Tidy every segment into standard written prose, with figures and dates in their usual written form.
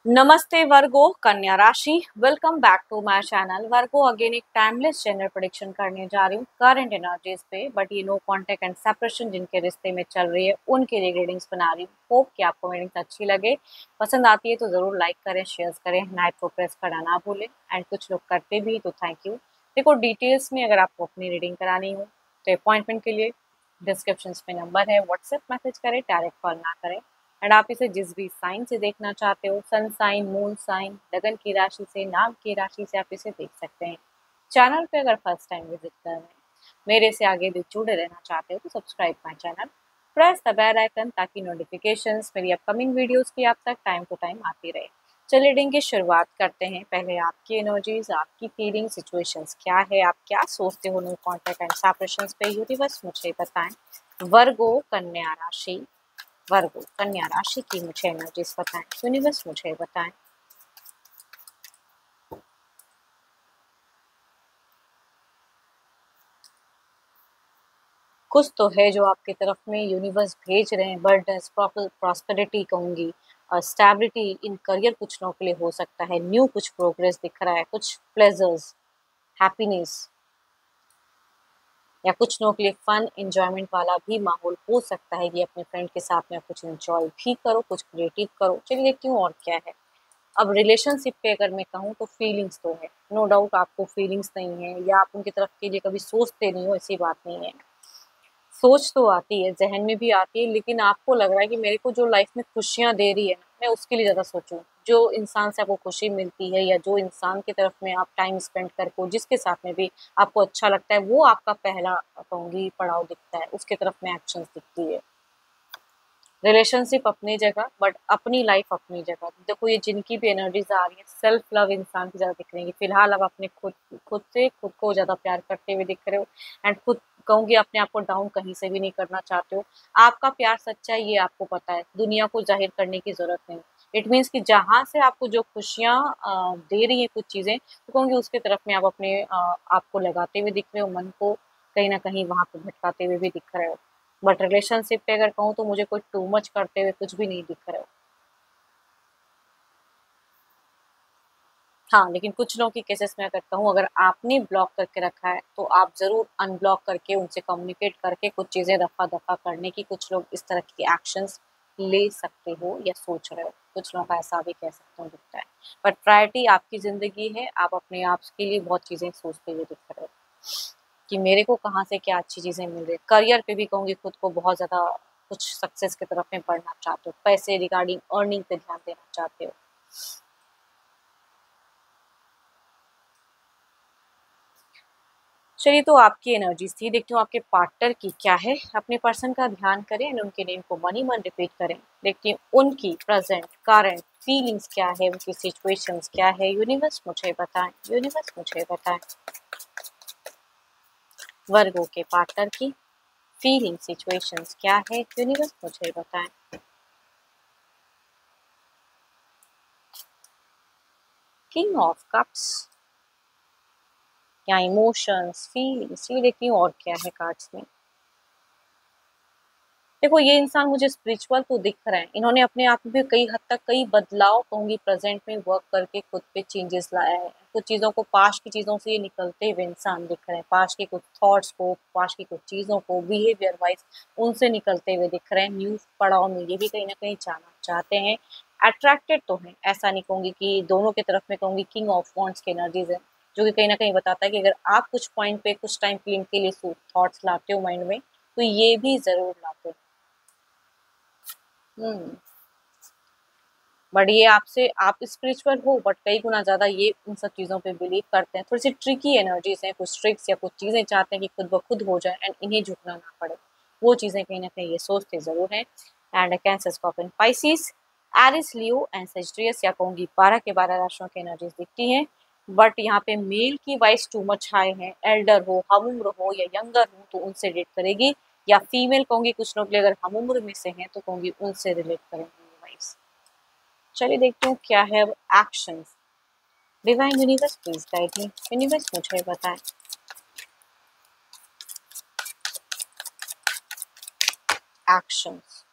नमस्ते वर्गो कन्या राशि। Welcome back to my channel. Virgo again एक टाइमलेस जेंडर प्रेडिक्शन करने जा रही हूँ करंट एनर्जीज पे, बट ये नो कांटेक्ट एंड सेपरेशन जिनके रिश्ते में चल रही है उनके लिए रीडिंग्स बना रही हूँ। होप कि आपको रीडिंग्स अच्छी लगे। पसंद आती है तो जरूर लाइक करें, शेयर करें, नाइट को प्रेस करना ना भूलें। एंड कुछ लोग करते भी तो थैंक यू। देखो, डिटेल्स में अगर आपको अपनी रीडिंग करानी हो तो अपॉइंटमेंट के लिए डिस्क्रिप्शन में नंबर है, व्हाट्सएप मैसेज करें, डायरेक्ट कॉल ना करें। एंड आप इसे जिस भी साइन से देखना चाहते हो, सन साइन, मून साइन, लगन की राशि से, नाम की राशि से आप इसे देख सकते हैं। चैनल पे अगर फर्स्ट टाइम विजिट कर रहे हैं, मेरे से आगे भी जुड़े रहना चाहते हो तो subscribe my channel, press the bell icon ताकि नोटिफिकेशंस मेरी अपकमिंग वीडियोस की आप तक टाइम टू टाइम आती रहे। चलिए रीडिंग की शुरुआत करते हैं। पहले आपकी एनर्जीज, आपकी फीलिंग, सिचुएशंस क्या है, आप क्या सोचते हो न्यू कॉन्टेक्ट एंड सेपरेशंस पे, यूनिवर्स मुझे बताएं। वर्गो कन्या राशि, वर्गो कन्या राशि की मुझे एनर्जीज बताएं, यूनिवर्स मुझे बताएं। कुछ तो है जो आपकी तरफ में यूनिवर्स भेज रहे हैं, बर्डन्स, प्रॉस्पेरिटी कहूंगी, और स्टेबिलिटी इन करियर कुछ लोगों के लिए हो सकता है। न्यू कुछ प्रोग्रेस दिख रहा है, कुछ प्लेजर्स, हैप्पीनेस, या कुछ लोगों के लिए फन एंजॉयमेंट वाला भी माहौल हो सकता है कि अपने फ्रेंड के साथ में कुछ एंजॉय भी करो, कुछ क्रिएटिव करो। चलिए देखती हूँ और क्या है। अब रिलेशनशिप पे अगर मैं कहूँ तो फीलिंग्स तो है, नो डाउट आपको फीलिंग्स नहीं है या आप उनकी तरफ के लिए कभी सोचते नहीं हो, ऐसी बात नहीं है। सोच तो आती है, ज़हन में भी आती है, लेकिन आपको लग रहा है कि मेरे को जो लाइफ में खुशियाँ दे रही है ना, मैं उसके लिए ज़्यादा सोचूँ। जो इंसान से आपको खुशी मिलती है या जो इंसान की तरफ में आप टाइम स्पेंड करके हो, जिसके साथ में भी आपको अच्छा लगता है, वो आपका पहला कहूँगी पड़ाव दिखता है, उसकी तरफ में एक्शंस दिखती है। रिलेशनशिप अपनी जगह, बट अपनी लाइफ अपनी जगह। देखो, ये जिनकी भी एनर्जीज आ रही है, सेल्फ लव इंसान की ज़्यादा दिख रही है। फिलहाल अब अपने खुद को ज़्यादा प्यार करते हुए दिख रहे हो। एंड खुद कहूँगी अपने आप को डाउन कहीं से भी नहीं करना चाहते हो। आपका प्यार सच्चा है, ये आपको पता है, दुनिया को जाहिर करने की ज़रूरत नहीं। इट मीन्स कि जहाँ से आपको जो खुशियाँ दे रही हैं कुछ चीज़ें, तो कहूँगी उसकी तरफ में आप अपने आप को लगाते हुए दिख रहे हो, मन को कहीं न कहीं वहाँ पे भटकाते हुए भी दिख रहे हो। बट रिलेशनशिप पे अगर कहूँ तो मुझे कोई टू मच करते हुए कुछ भी नहीं दिख रहा है। हाँ, लेकिन कुछ लोगों की केसेस में अगर कहूँ, अगर आपने ब्लॉक करके रखा है तो आप ज़रूर अनब्लॉक करके उनसे कम्युनिकेट करके कुछ चीज़ें रफ़ा-दफ़ा करने की, कुछ लोग इस तरह के एक्शंस ले सकते हो या सोच रहे हो। कुछ लोगों का ऐसा भी कह सकते हो दिखता है। बट प्रायोरिटी आपकी ज़िंदगी है, आप अपने आप के लिए बहुत चीज़ें सोचते हुए दिख रहे हो कि मेरे को कहाँ से क्या अच्छी चीज़ें मिल रही है। करियर पे भी कहूँगी खुद को बहुत ज़्यादा कुछ सक्सेस की तरफ में बढ़ना चाहते हो। पैसे रिगार्डिंग अर्निंग पे ध्यान देना चाहते हो। चलिए, तो आपकी एनर्जीज थी, देखती हूँ आपके पार्टनर की क्या है। अपने पर्सन का ध्यान करें एंड उनके नेम को मनी मन रिपीट करें। देखती हूँ उनकी प्रेजेंट करंट फीलिंग्स क्या है, उनकी सिचुएशंस क्या है, यूनिवर्स मुझे बताएं, यूनिवर्स मुझे बताएं। वर्गों के पार्टनर की फीलिंग सिचुएशंस क्या है, यूनिवर्स मुझे बताएं। किंग ऑफ कप्स या इमोशंस फीलिंग्स, ये देखती हूँ और क्या है कार्ड्स में। देखो, ये इंसान मुझे स्पिरिचुअल तो दिख रहा है, इन्होंने अपने आप में कई हद तक कई बदलाव कहूँगी प्रेजेंट में वर्क करके खुद पे चेंजेस लाया है। कुछ चीज़ों को, पास्ट की चीज़ों से ये निकलते हुए इंसान दिख रहे हैं, पास्ट के कुछ थॉट्स को, पास्ट की कुछ चीज़ों को बिहेवियर वाइज उनसे निकलते हुए दिख रहे हैं। न्यू पड़ाव में ये भी कहीं ना कहीं जाना चाहते हैं। अट्रैक्टेड तो है, ऐसा नहीं कहूँगी कि दोनों की तरफ में कहूँगी किंग ऑफ वॉन्ड्स की एनर्जीज है, जो कि कहीं ना कहीं बताता है कि अगर आप कुछ पॉइंट पे कुछ टाइम के लिए थॉट्स लाते हो माइंड में, तो ये भी ज़रूर लाते हो। हुँ। बट ये आपसे, आप स्पिरिचुअल हो बट कई गुना ज़्यादा ये उन सब चीज़ों पे बिलीव करते हैं। थोड़ी-सी ट्रिकी एनर्जीज़ हैं, कुछ ट्रिक्स या कुछ चीज़ें चाहते हैं कि खुद ब खुद हो जाए एंड इन्हें झुकना ना पड़े। वो चीज़ें कहीं न कहीं ये सोचते ज़रूर हैं। And cancer, scorpion, pisces, aries, leo and sagittarius, या कहूँगी 12 के 12 राशियों की एनर्जीज़ दिखती हैं। बट यहाँ पे मेल की वाइज़ टू मच हाई है। एल्डर हो, हम-उम्र हो या यंगर हो तो उनसे रिलेट करेगी, या फीमेल कहूँगी कुछ लोग अगर हम-उम्र में से हैं तो कहूँगी उनसे रिलेट करेंगी वाइज़। चलिए देखती हूँ क्या है अब actions. Divine universe please guide me, universe मुझे बताएं। Actions,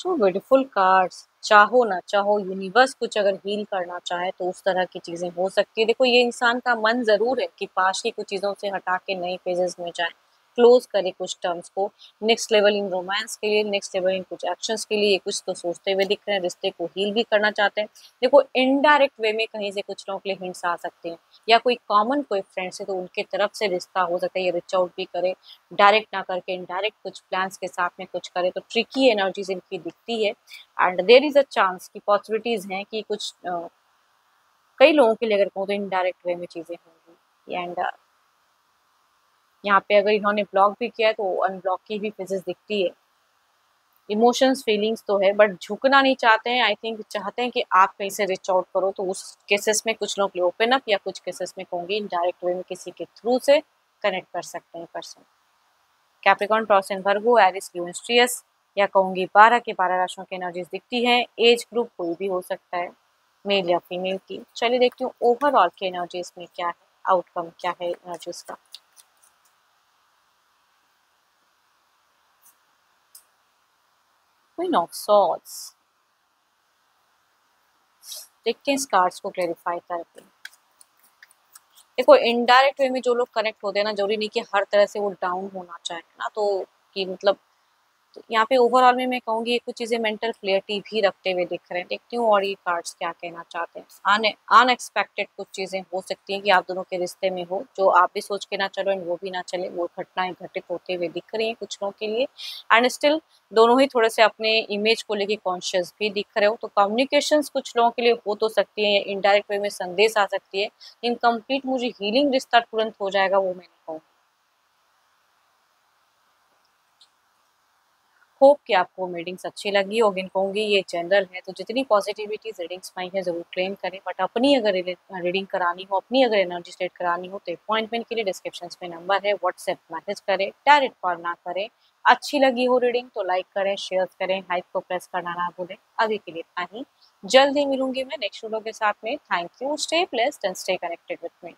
so beautiful cards. चाहो ना चाहो यूनिवर्स कुछ अगर हील करना चाहे तो उस तरह की चीजें हो सकती है। देखो ये इंसान का मन जरूर है कि पास की कुछ चीजों से हटा के नए फेजेस में जाए, क्लोज करे कुछ टर्म्स को, नेक्स्ट लेवल इन रोमांस के लिए, नेक्स्ट लेवल इन कुछ एक्शंस के लिए कुछ तो सोचते हुए दिख रहे हैं, रिश्ते को हील भी करना चाहते हैं। देखो इनडायरेक्ट वे में कहीं से कुछ लोगों के लिए हिंट्स आ सकते हैं, या कोई कॉमन कोई फ्रेंड्स है तो उनके तरफ से रिश्ता हो सकता है, ये रिच आउट भी करे, डायरेक्ट ना करके इनडायरेक्ट कुछ प्लान्स के साथ में कुछ करे, तो ट्रिकी एनर्जीज इनकी दिखती है। And there is a chance की पॉसिबिलिटीज हैं कि कुछ कई लोगों के लिए अगर कहूँ तो इनडायरेक्ट वे में चीजें होंगी। एंड यहाँ पे अगर इन्होंने ब्लॉक भी किया है तो अनब्लॉक की भी फिजिक्स दिखती है। इमोशंस फीलिंग्स तो है बट झुकना नहीं चाहते हैं। आई थिंक चाहते हैं कि आप कहीं से रिच आउट करो, तो उस केसेस में कुछ लोग ओपन अप, या कुछ केसेस में कहूँगी इनडायरेक्ट वे में किसी के थ्रू से कनेक्ट कर सकते हैं person. Capricorn, Taurus and Virgo, Aries, Leo, स्ट्रियस, या कहूँगी 12 के 12 राशियों की एनर्जीज दिखती हैं। एज ग्रुप कोई भी हो सकता है, मेल या फीमेल की। चलिए देखती हूँ ओवरऑल की एनर्जीज में क्या है, आउटकम क्या है एनर्जीज का। Queen of swords. देखते हैं इस कार्ड्स को क्लेरिफाई करके। देखो इनडायरेक्ट वे में जो लोग कनेक्ट होते हैं ना, जरूरी नहीं कि हर तरह से वो डाउन होना चाहे ना, तो कि मतलब तो यहाँ पे ओवरऑल में मैं कहूँगी ये कुछ चीज़ें मेंटल क्लियरिटी भी रखते हुए दिख रहे हैं। देखती हूँ और ये कार्ड्स क्या कहना चाहते हैं। अनएक्सपेक्टेड कुछ चीज़ें हो सकती हैं कि आप दोनों के रिश्ते में हो, जो आप भी सोच के ना चलो एंड वो भी ना चले, वो घटनाएं घटित होते हुए दिख रही हैं कुछ लोगों के लिए। एंड स्टिल दोनों ही थोड़े से अपने इमेज को लेके कॉन्शियस भी दिख रहे हो, तो कम्युनिकेशंस कुछ लोगों के लिए हो तो सकती है, इनडायरेक्ट वे में संदेश आ सकती है। इनकम्प्लीट मुझे हीलिंग रिश्ता तुरंत हो जाएगा वो मैं नहीं कहूँगी। होप कि आपको रीडिंग्स अच्छी लगी होगी। कहूँगी ये जनरल है, तो जितनी पॉजिटिविटी रीडिंग्स में आई है ज़रूर क्लेम करें, बट अपनी अगर रीडिंग करानी हो, अपनी अगर एनर्जी स्टेट करानी हो, तो अपॉइंटमेंट के लिए डिस्क्रिप्शन में नंबर है, व्हाट्सएप मैसेज करें, डायरेक्ट कॉल ना करें। अच्छी लगी हो रीडिंग तो लाइक करें, शेयर करें, हाइप को प्रेस करना ना भूलें। अभी के लिए इतना ही, जल्द ही मिलूंगी मैं नेक्स्ट वीडियो के साथ में। Thank you, stay blessed and stay connected with me.